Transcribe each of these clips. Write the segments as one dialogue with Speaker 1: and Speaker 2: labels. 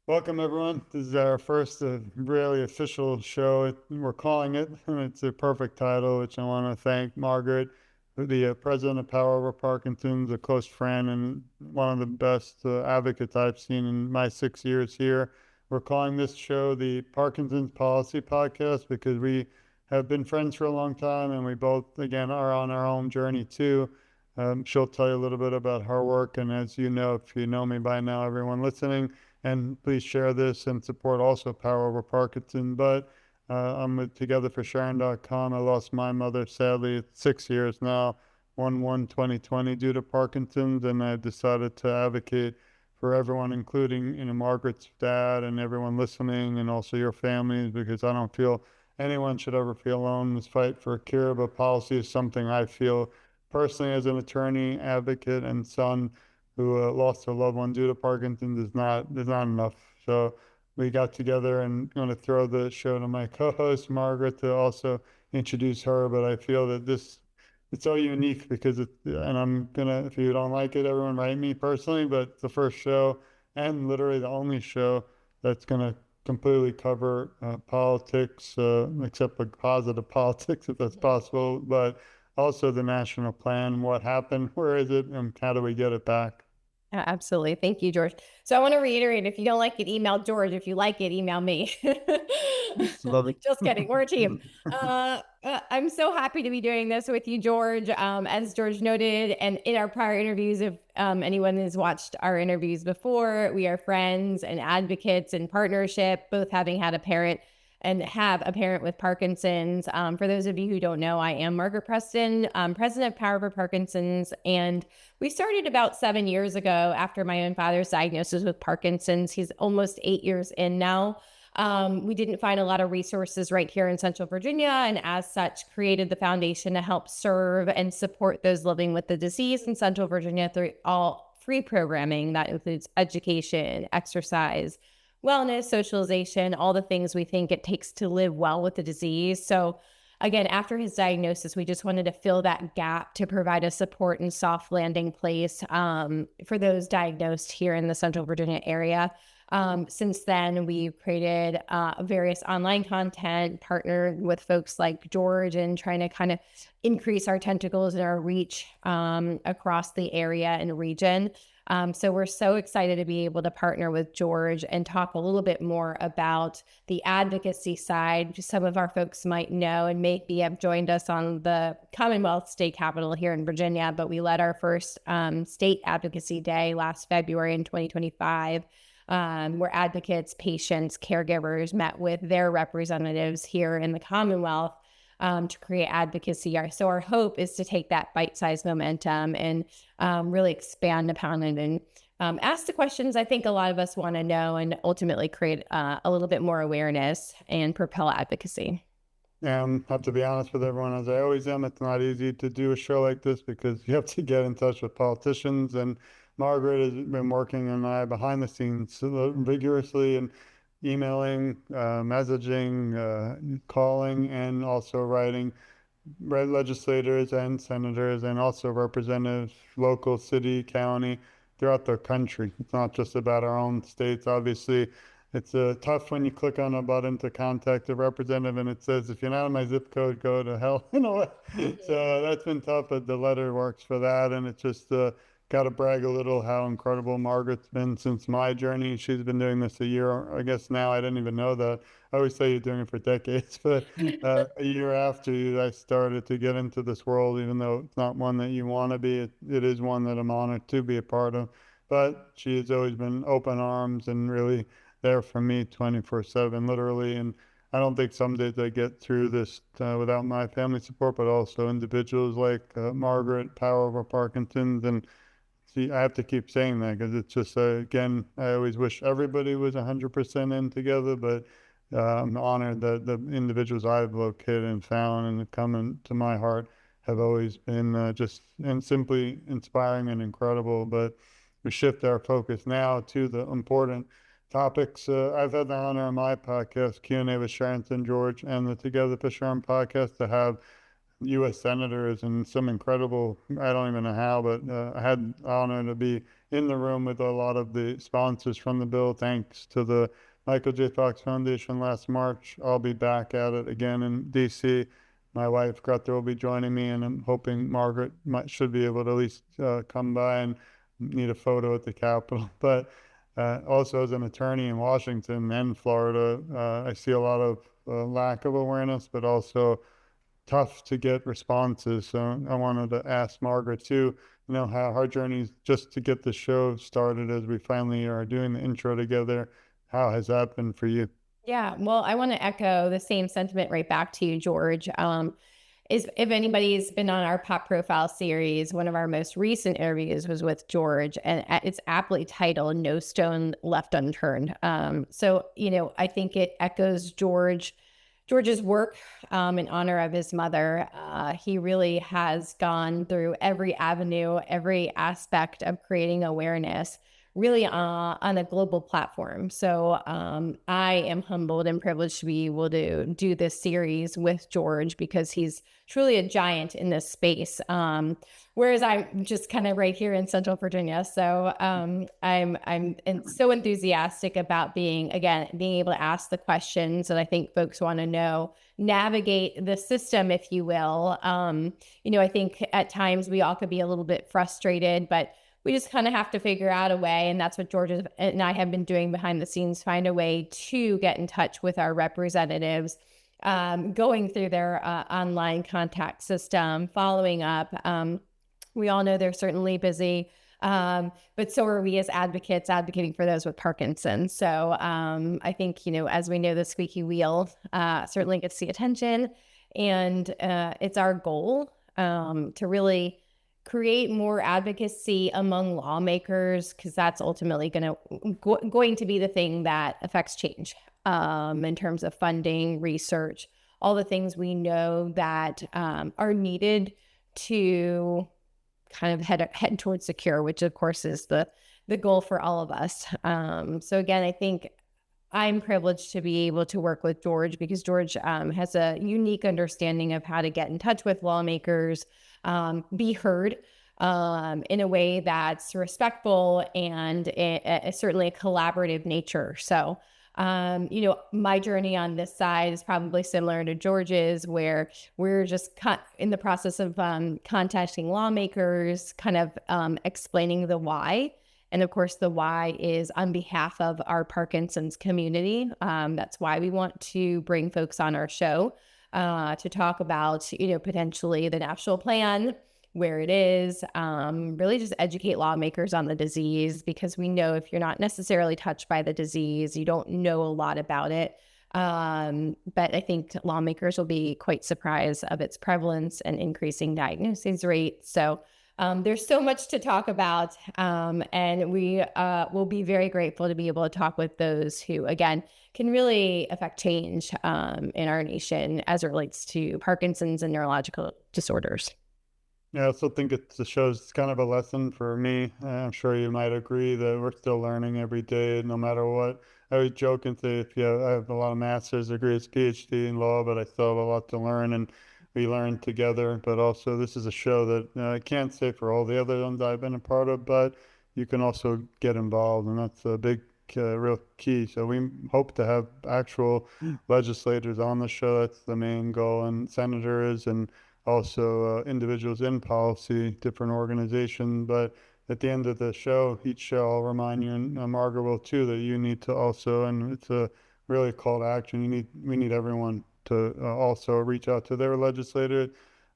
Speaker 1: Welcome, everyone. This is our first really official show. We're calling it, and it's a perfect title, which I want to thank Margaret, the president of Power Over Parkinson's, a close friend, and one of the best advocates I've seen in my 6 years here. We're calling this show the Parkinson's Policy Podcast because we have been friends for a long time, and we both, again, are on our own journey too. She'll tell you a little bit about her work, and as you know, if you know me by now, everyone listening, and please share this and support also Power Over Parkinson. But I'm with TogetherForSharon.com. I lost my mother, sadly, it's 6 years now, 1/1/2020, due to Parkinson's, and I decided to advocate for everyone, including Margaret's dad and everyone listening, and also your families, because I don't feel anyone should ever feel alone in this fight for a cure. But policy is something I feel personally as an attorney, advocate, and son who lost a loved one due to Parkinson's is not enough. So we got together and going to throw the show to my co-host Margaret to also introduce her. But I feel that it's so unique because and I'm gonna, if you don't like it, everyone write me personally, but it's the first show and literally the only show that's gonna completely cover politics, except for positive politics if that's possible, but also the national plan, what happened, where is it, and how do we get it back?
Speaker 2: Absolutely. Thank you, George. So I want to reiterate, if you don't like it, email George. If you like it, email me.
Speaker 1: Love it.
Speaker 2: Just kidding. We're a team. I'm so happy to be doing this with you, George. As George noted, and in our prior interviews, if anyone has watched our interviews before, we are friends and advocates in partnership, both having had a parent and have a parent with Parkinson's. For those of you who don't know, I am Margaret Preston, president of Power for Parkinson's, and we started about 7 years ago after my own father's diagnosis with Parkinson's. He's almost 8 years in now. We didn't find a lot of resources right here in Central Virginia, and as such, created the foundation to help serve and support those living with the disease in Central Virginia through all free programming that includes education, exercise, wellness, socialization, all the things we think it takes to live well with the disease. So again, after his diagnosis, we just wanted to fill that gap to provide a support and soft landing place for those diagnosed here in the Central Virginia area. Since then, we've created various online content, partnered with folks like George, and trying to kind of increase our tentacles and our reach across the area and region. So we're so excited to be able to partner with George and talk a little bit more about the advocacy side. Some of our folks might know and maybe have joined us on the Commonwealth State Capitol here in Virginia, but we led our first state advocacy day last February in 2025. Where advocates, patients, caregivers met with their representatives here in the Commonwealth to create advocacy. So our hope is to take that bite-sized momentum and really expand upon it and ask the questions I think a lot of us want to know, and ultimately create a little bit more awareness and propel advocacy.
Speaker 1: Have to be honest with everyone, as I always am. It's not easy to do a show like this because you have to get in touch with politicians, and Margaret has been working and I behind the scenes vigorously and emailing, messaging, calling, and also writing legislators and senators and also representatives, local, city, county, throughout the country. It's not just about our own states. Obviously, it's tough when you click on a button to contact a representative and it says, if you're not in my zip code, go to hell. So that's been tough, but the letter works for that. And it's just got to brag a little how incredible Margaret's been since my journey. She's been doing this a year, I guess now. I didn't even know that. I always say you're doing it for decades, but a year after I started to get into this world, even though it's not one that you want to be, it is one that I'm honored to be a part of. But she has always been open arms and really there for me 24/7, literally. And I don't think some days I get through this without my family support, but also individuals like Margaret, Power Over Parkinson's. And see, I have to keep saying that because it's just, again, I always wish everybody was 100% in together, but I'm honored that the individuals I've located and found and come into my heart have always been just and simply inspiring and incredible. But we shift our focus now to the important topics. I've had the honor on my podcast, Q&A with Sharon and George, and the Together for Sharon podcast to have U.S. senators and some incredible, I don't even know how, but I had the honor to be in the room with a lot of the sponsors from the bill. Thanks to the Michael J. Fox Foundation last March. I'll be back at it again in D.C. My wife, Greta, will be joining me, and I'm hoping Margaret should be able to at least come by and need a photo at the Capitol. But also, as an attorney in Washington and Florida, I see a lot of lack of awareness, but also tough to get responses. So I wanted to ask Margaret too, how her journey is just to get the show started as we finally are doing the intro together. How has that been for you?
Speaker 2: Yeah, well, I want to echo the same sentiment right back to you, George. Is if anybody's been on our Pop Profile series, one of our most recent interviews was with George, and it's aptly titled "No Stone Left Unturned." I think it echoes George's work in honor of his mother. He really has gone through every avenue, every aspect of creating awareness, really on a global platform. So I am humbled and privileged to be able to do this series with George because he's truly a giant in this space. Whereas I'm just kind of right here in Central Virginia. So I'm so enthusiastic about being able to ask the questions that I think folks want to know, navigate the system, if you will. I think at times we all could be a little bit frustrated, but we just kind of have to figure out a way. And that's what George and I have been doing behind the scenes, find a way to get in touch with our representatives, going through their online contact system, following up. We all know they're certainly busy, but so are we as advocates advocating for those with Parkinson. So I think, as we know, the squeaky wheel certainly gets the attention. And it's our goal to really create more advocacy among lawmakers, because that's ultimately going to be the thing that affects change in terms of funding, research, all the things we know that are needed to kind of head towards the cure, which of course is the goal for all of us. So again, I think I'm privileged to be able to work with George because George has a unique understanding of how to get in touch with lawmakers, be heard in a way that's respectful and certainly a collaborative nature. So, my journey on this side is probably similar to George's, where we're just in the process of contacting lawmakers, kind of explaining the why. And of course, the why is on behalf of our Parkinson's community. That's why we want to bring folks on our show to talk about, potentially the national plan, where it is, really just educate lawmakers on the disease, because we know if you're not necessarily touched by the disease, you don't know a lot about it. But I think lawmakers will be quite surprised of its prevalence and increasing diagnosis rate. So there's so much to talk about, and we will be very grateful to be able to talk with those who, again, can really affect change in our nation as it relates to Parkinson's and neurological disorders.
Speaker 1: Yeah, I also think the show's kind of a lesson for me. I'm sure you might agree that we're still learning every day, no matter what. I always joke and say, I have a lot of master's degrees, PhD in law, but I still have a lot to learn, and we learn together. But also, this is a show that I can't say for all the other ones I've been a part of, but you can also get involved, and that's a big, real key. So we hope to have actual legislators on the show. That's the main goal, and senators, and also individuals in policy, different organizations. But at the end of the show, each show, I'll remind you, and Margaret will too, that you need to also, and it's a really call to action, we need everyone to also reach out to their legislator.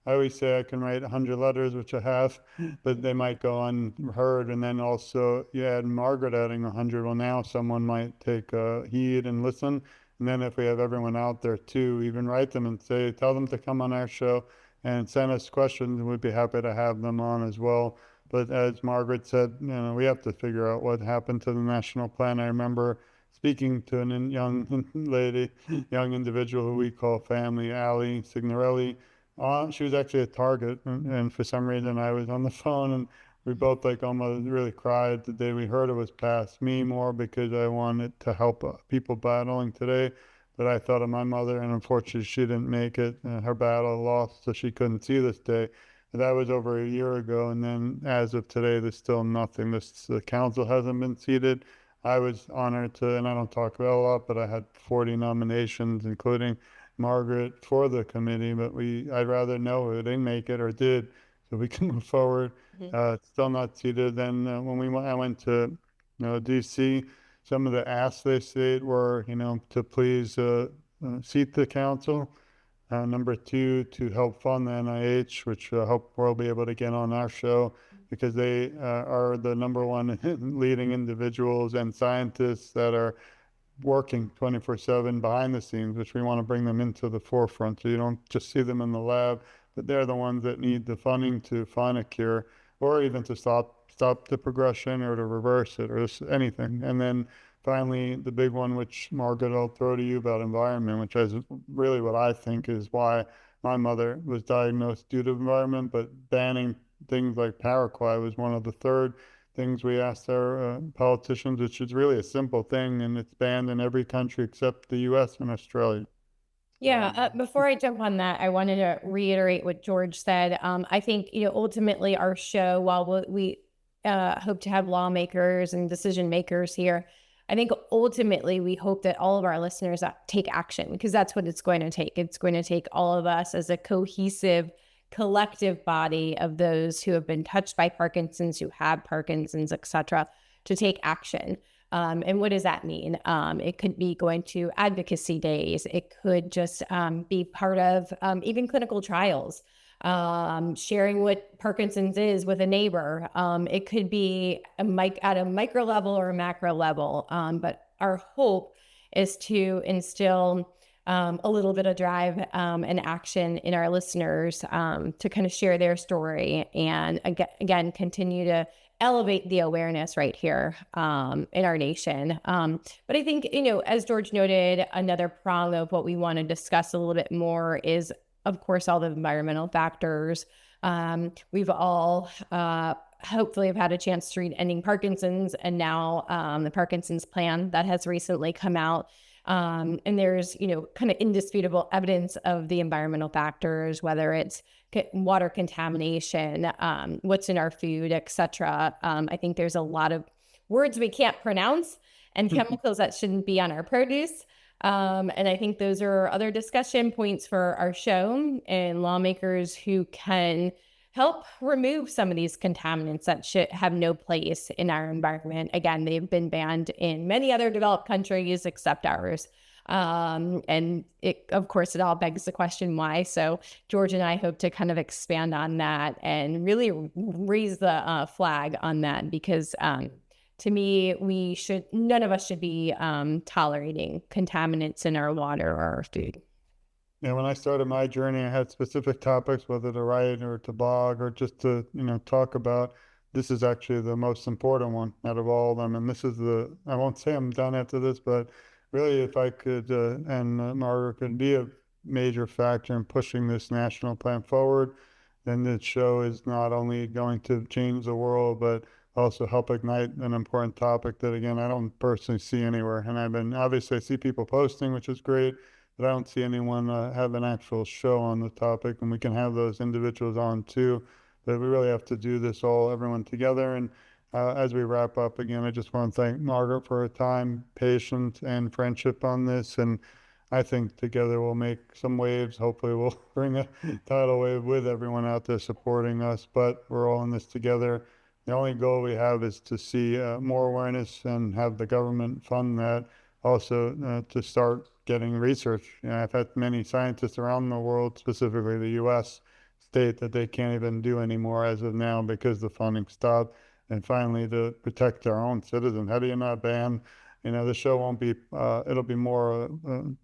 Speaker 1: I always say I can write 100 letters, which I have, but they might go unheard. And then also you add Margaret adding 100. Well, now someone might take heed and listen. And then if we have everyone out there too, even write them and tell them to come on our show and send us questions. We'd be happy to have them on as well. But as Margaret said, we have to figure out what happened to the national plan. I remember speaking to a young lady, young individual who we call family, Allie Signorelli. She was actually at Target, and for some reason I was on the phone, and we both almost really cried the day we heard it was passed. Me more because I wanted to help people battling today, But I thought of my mother, and unfortunately she didn't make it. Her battle lost, so she couldn't see this day. That was over a year ago, and then as of today, there's still nothing. The council hasn't been seated. I was honored to, and I don't talk about a lot, but I had 40 nominations, including Margaret, for the committee. But I'd rather know who didn't make it or did, so we can move forward. Still not seated. Then I went to, DC. Some of the asks they said were, to please seat the council. Number two, to help fund the NIH, which hope we'll be able to get on our show, because they are the number one leading individuals and scientists that are working 24/7 behind the scenes, which we want to bring them into the forefront. So you don't just see them in the lab, but they're the ones that need the funding to find a cure, or even to stop the progression, or to reverse it, or just anything. And then finally, the big one, which Margaret, I'll throw to you, about environment, which is really what I think is why my mother was diagnosed due to environment. But banning things like paraquat was one of the third things we asked our politicians, which is really a simple thing, and it's banned in every country except the US and Australia.
Speaker 2: Yeah, before I jump on that, I wanted to reiterate what George said. I think, ultimately our show, while we hope to have lawmakers and decision makers here, I think ultimately we hope that all of our listeners take action, because that's what it's going to take. It's going to take all of us as a cohesive, collective body of those who have been touched by Parkinson's, who have Parkinson's, et cetera, to take action. And what does that mean? It could be going to advocacy days. It could just be part of even clinical trials, sharing what Parkinson's is with a neighbor. It could be at a micro level or a macro level. But our hope is to instill a little bit of drive and action in our listeners to kind of share their story, and again continue to elevate the awareness right here in our nation. But I think, as George noted, another prong of what we want to discuss a little bit more is, of course, all the environmental factors. We've all hopefully have had a chance to read Ending Parkinson's, and now the Parkinson's plan that has recently come out. And there's, kind of indisputable evidence of the environmental factors, whether it's water contamination, what's in our food, et cetera. I think there's a lot of words we can't pronounce and chemicals that shouldn't be on our produce. And I think those are other discussion points for our show, and lawmakers who can help remove some of these contaminants that should have no place in our environment. Again, they've been banned in many other developed countries except ours. And of course, it all begs the question, why? So George and I hope to kind of expand on that and really raise the flag on that, because to me, none of us should be tolerating contaminants in our water or our food.
Speaker 1: Yeah, when I started my journey, I had specific topics, whether to write or to blog or just to, talk about. This is actually the most important one out of all of them. And this is I won't say I'm done after this, but really, if I could, and Margaret could be a major factor in pushing this national plan forward, then this show is not only going to change the world, but also help ignite an important topic that, again, I don't personally see anywhere. And obviously, I see people posting, which is great, but I don't see anyone have an actual show on the topic, and we can have those individuals on too. But we really have to do this everyone together. And as we wrap up, again, I just want to thank Margaret for her time, patience, and friendship on this. And I think together we'll make some waves. Hopefully we'll bring a tidal wave with everyone out there supporting us, but we're all in this together. The only goal we have is to see more awareness and have the government fund that. Also, to start getting research. I've had many scientists around the world, specifically the US, state that they can't even do anymore as of now because the funding stopped. And finally, to protect our own citizens. How do you not ban? The show won't be, it'll be more,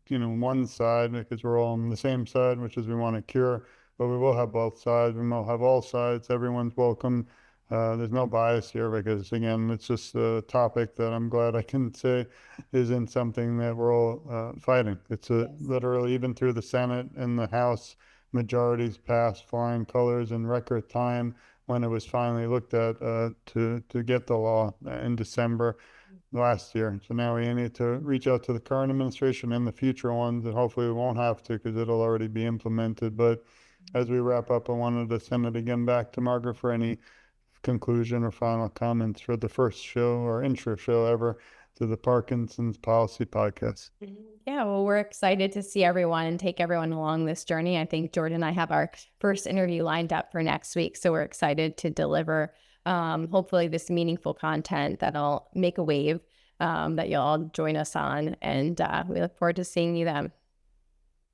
Speaker 1: one side, because we're all on the same side, which is we want to cure, but we will have both sides. We will have all sides. Everyone's welcome. There's no bias here, because, again, it's just a topic that I'm glad I can say isn't something that we're all fighting. It's literally, even through the Senate and the House, majorities passed flying colors in record time when it was finally looked at to get the law in December. last year. So now we need to reach out to the current administration and the future ones, and hopefully we won't have to because it'll already be implemented. But as we wrap up, I wanted to send it again back to Margaret for any conclusion or final comments for the first show or intro show ever to the Parkinson's Policy Podcast.
Speaker 2: Yeah, well, we're excited to see everyone and take everyone along this journey. I think George and I have our first interview lined up for next week, so we're excited to deliver hopefully this meaningful content that'll make a wave that you'll all join us on, and we look forward to seeing you then.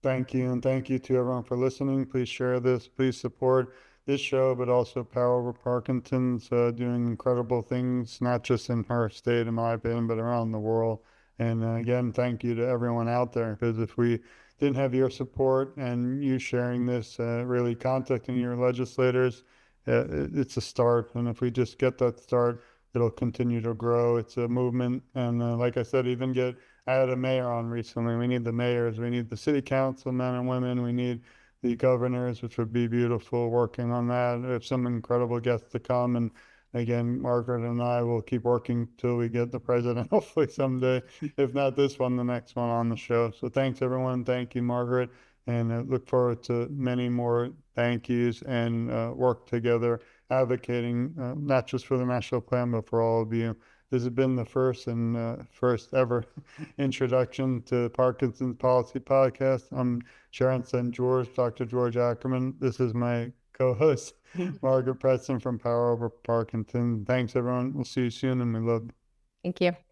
Speaker 1: Thank you, and thank you to everyone for listening. Please share this. Please support this show, but also Power Over Parkinson's doing incredible things, not just in her state, in my opinion, but around the world. And again, thank you to everyone out there, because if we didn't have your support and you sharing this, really contacting your legislators, it's a start. And if we just get that start, it'll continue to grow. It's a movement. And like I said, even I had a mayor on recently. We need the mayors. We need the city council men and women. We need the governors, which would be beautiful, working on that. We have some incredible guests to come. And again, Margaret and I will keep working till we get the president, hopefully someday. If not this one, the next one on the show. So thanks, everyone. Thank you, Margaret. And I look forward to many more thank yous and work together, advocating not just for the national plan, but for all of you. This has been the first ever introduction to Parkinson's Policy Podcast. I'm Sharon St. George, Dr. George Ackerman. This is my co-host, Margaret Preston from Power Over Parkinson. Thanks, everyone. We'll see you soon, and we love you.
Speaker 2: Thank you.